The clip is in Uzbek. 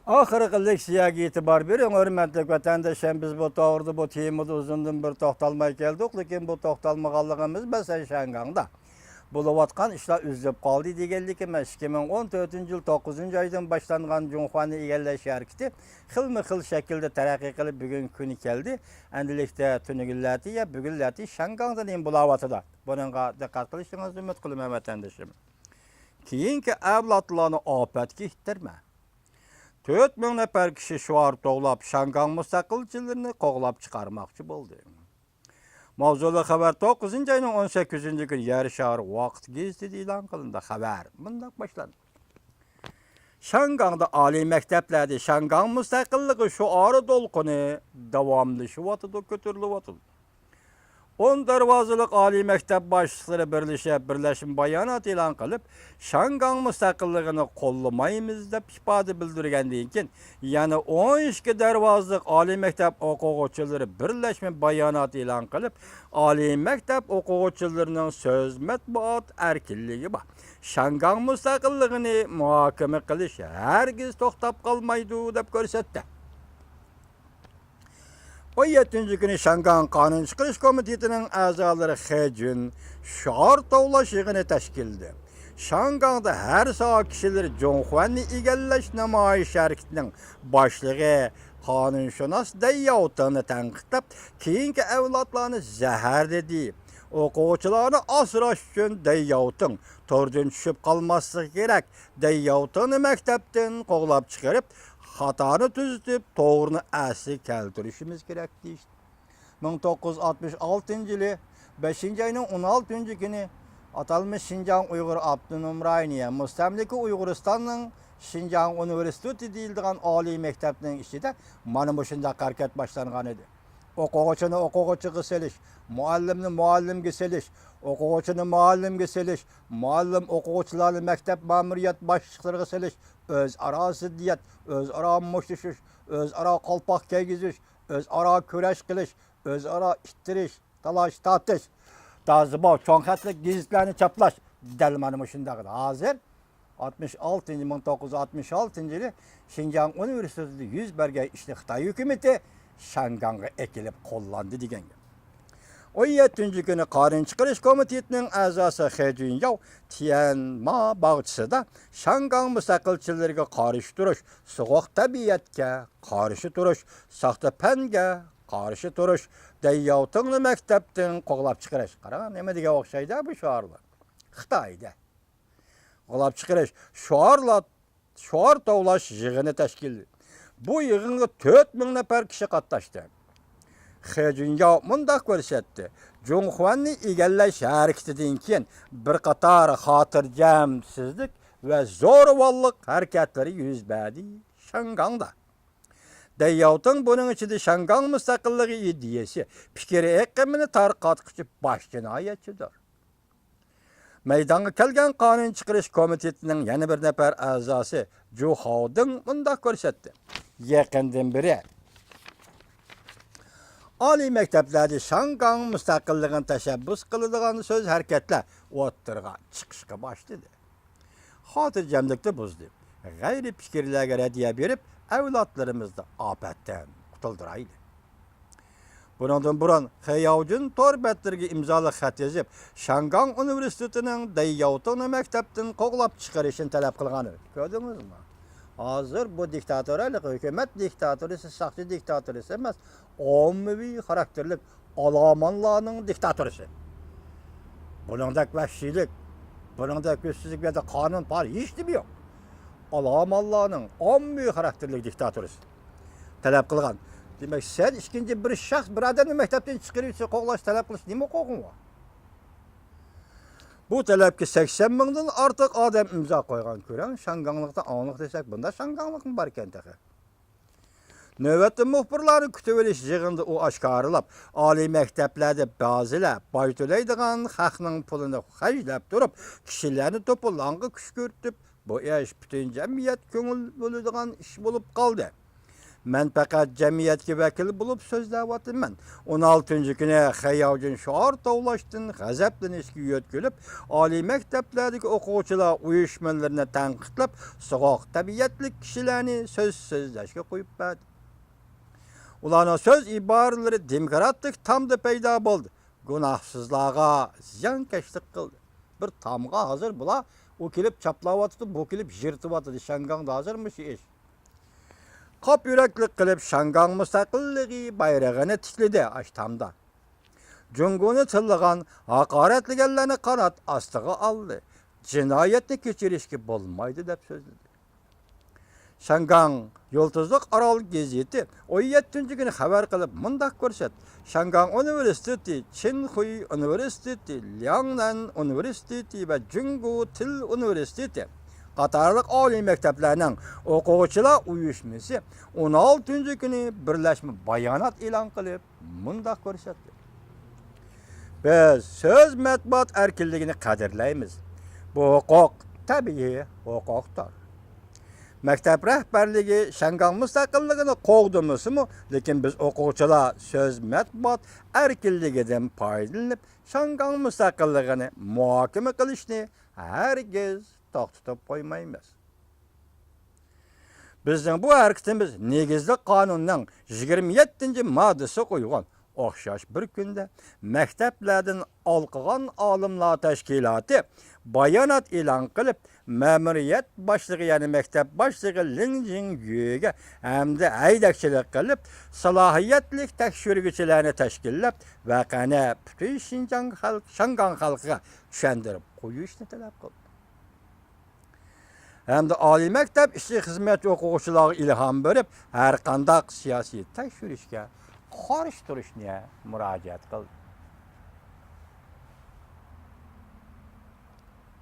Ahırkı leksiyaga itibar bering, hörmetli vatandaşlar, biz bu toğrida bu temada uzundan bir to'xtalmay keldik, lekin bu to'xtalmaganligimiz masalan Şangangda. Bo'layotgan ishlar uzilib qoldi deganlik emas. 2014-yil 9-oydan boshlangan Junxuani egallash harakati xilma-xil shaklda taraqqiy qilib bugun kuni keldi. Endilikda tunigillati ya bugunlati Şangangdan ham bo'layotdi. Buningga diqqat qilishingizni umid qilaman vatandoshim. Keyingi avlodlarni ofatga ittirma. 4000 nafar kishi shuar to'g'lab Şangang mustaqilchilarini qo'g'lab chiqarmoqchi bo'ldi. Mavzuli xabar 9-oyning 18-kuni Yer shahri vaqt gazetida e'lon qilindi. Xabar bunday boshlandi. Şangangda oliy maktablarda Şangang mustaqilligi shuori to'lqini davomlashyapti, ko'tarilyapti. 10 darvozalik oliy maktab boshliqlari birlashib bayonot e'lon qilib, Şangang mustaqilligini qo'llamaymiz deb ifoda bildirgandan keyin yana 12 darvozalik oliy maktab o'quvchilari birlashma bayonot e'lon qilib, oliy maktab o'quvchilarining so'z matbuot erkinligi bor. Şangang mustaqilligini muhokama qilish hargiz to'xtab qolmaydi deb ko'rsatdi. 17-kuni Şangang Qonun chiqarish komitetining a'zolari Xejun shior tovlash yig'ini tashkil qildi. Şangangda har soat kishilar Junxuanni egallash namoyish harakatining boshlig'i qonunshunos Dayyotini tanqidlab, keyingi avlodlarni zahar dedi. O'quvchilarni asrash uchun Dayyotin to'rdan tushib qolmasligi kerak. Dayyotini maktabdan qo'g'lab chiqarib, xatoni tuzitib, to'g'rini asli keltirishimiz kerak deydi. 1966-yili 5-oyning 16-kuni atalmış Şinjan Uyghur Abdunum Rayniya Mustamlika Uyg'uristonning Şinjan Universiteti deyildigan oliy maktabning ichida mana shunday harakat boshlangan edi. O'quvchini o'quvchiga selish, muallimni muallimga selish, o'quvchini muallimga selish, muallim o'quvchilarni maktab ma'muriyat boshliqlariga selish, o'zaro ziddiyat, o'zaro mushtlashish, o'zaro qalpoq kiygizish, o'zaro kurash qilish, o'zaro ittirish, talash tortish, tazibov cho'nqatlik gazetlarni chaplash dal mana shunday. Hozir 1966-yili Şinjan Universitetida yuz bergan ishni Xitoy hukumati Şangang'a ekilib qo'llandi degan. 17-kuni Qonun chiqarish komitetining a'zosi Xejun Yao Tianma bog'chisida Şangang mustaqilchilariga qarshi turish, so'g'oq tabiatga qarshi turish, soxta fanga qarshi turish, Dayyotinni maktabdan qo'g'lab chiqarish. Qarang, nima degan o'xshaydi bu shiorlar. Xitoyda qo'g'lab chiqarish, shior tovlash yig'ini tashkil. Bu yig'inga 4000 nafar kishi qatnashdi. Xejun Yao mundaq ko'rsatdi. Junxuanni egallash harakatidan keyin bir qator xotirjamsizlik va zo'ravonlik harakatlari yuz berdi Şangangda. Dayyotin buning ichida Şangang mustaqilligi ideyasi fikri eqimini tarqatquchi bosh jinoyatchidir. Maydonga kelgan qonun chiqarish komitetining yana bir nafar a'zosi Zhu Haoding mundaq ko'rsatdi. Yaqindan beri oliy maktablarda Şangang mustaqilligini tashabbus qiladigan so'z harakatlar o'ttirga chiqishga boshladi. Xotirjamlikni buzdi. G'ayri fikrlarga radiya berib, avlodlarimizni ofatdan qutuldiraydi. Bundan burun Xeyaojin torbatlarga imzoli xat yozib, Şangang Universitetining Dayyotini maktabdan qo'g'lab chiqarishini talab qilgan. Ko'rdingizmi? Hozir bu diktatorlik hukumat diktatorisi, shaxsiy diktatorisi emas, ommaviy xarakterli olomonlarning diktatorisi. Buningdek vahshiylik, buningdek kuchsizlik va qonun bor hech nima yo'q. Olomonlarning ommaviy xarakterli diktatorisi talab qilgan. Demak, sen ikkinchi bir shaxs bir odamni maktabdan chiqarishni qo'g'lash talab qilish nima huquqing bor? Bu talabga 80 mingdan ortiq odam imzo qo'ygan. Ko'ring, Şanganglikda aniq desak, bunda Şanganglikmi bor ekan taqa. Navbatda muxbirlarni kutib olish yig'inida u oshkorlab, oliy maktablarda ba'zilar boy to'laydigan xalqning pulini xajlab turib, kishilarni to'polonga kuch ko'rtib, bu ish butun jamiyat ko'ngil bo'ladigan ish bo'lib qoldi. Men faqat jamiyatga vakil bo'lib so'zlayapman. 16 kuni Xayovjin shior tovlashdan g'azablanishga yo'tqilib, oliy maktablardagi o'quvchilar uyushmalarini tanqidlab, so'g'oq tabiatli kishilarni so'z so'zlashga qo'yib berdi. Ularning so'z iboralari demokratik tamda paydo bo'ldi. Gunohsizlarga ziyonkashlik qildi. Bir tamga hozir bular o kelib chaplayotdi, bu kelib yirtiyotdi. Shangangda hozirmish ish. Qop yuraklik qilib Shangang mustaqilligi bayrog'ini tikladi ashtamda. Junguni tillagan, haqoratlaganlarni qanot ostiga oldi. Jinoyatni kechirishga bo'lmaydi deb so'zladi. Shangang Yo'ltuzliq Orol gazeti 17-kuni xabar qilib mundaq ko'rsat. Shangang Universiteti, Chinhui Universiteti, Liangnan Universiteti va Junggu Til Universiteti qatorliq oliy maktablarning o'quvchilar uyushmasi 16-kuni birlashma bayonot e'lon qilib mundaq ko'rsatdi. Biz so'z matbuot erkinligini qadrlaymiz. Bu huquq tabiiy huquqdir. Maktab rahbarligi Shangang mustaqilligini qo'g'dimisimi, lekin biz o'quvchilar so'z matbuot erkinligidan foydalanib, Shangang mustaqilligini muhokama qilishni hargiz to'xtatib qo'ymaymiz. Bizning bu harakatimiz negizli qonunning 27-moddasi qo'ygan o'xshash bir kunda maktablardan olqigan olimlar tashkiloti bayonot e'lon qilib, ma'muriyat boshlig'i, ya'ni maktab boshlig'i Ling Jingyuga hamda haydakchilik qilib, salohiyatli tekshiruvchilarni tashkillab, voqeani butun Shangang xalqiga tushuntirib qo'yishni talab qildi. Hamda oliy maktab ishchi xizmat o'quvchilariga ilhom berib, har qanday siyosiy tekshirishga qarshi turishni murojaat qildi.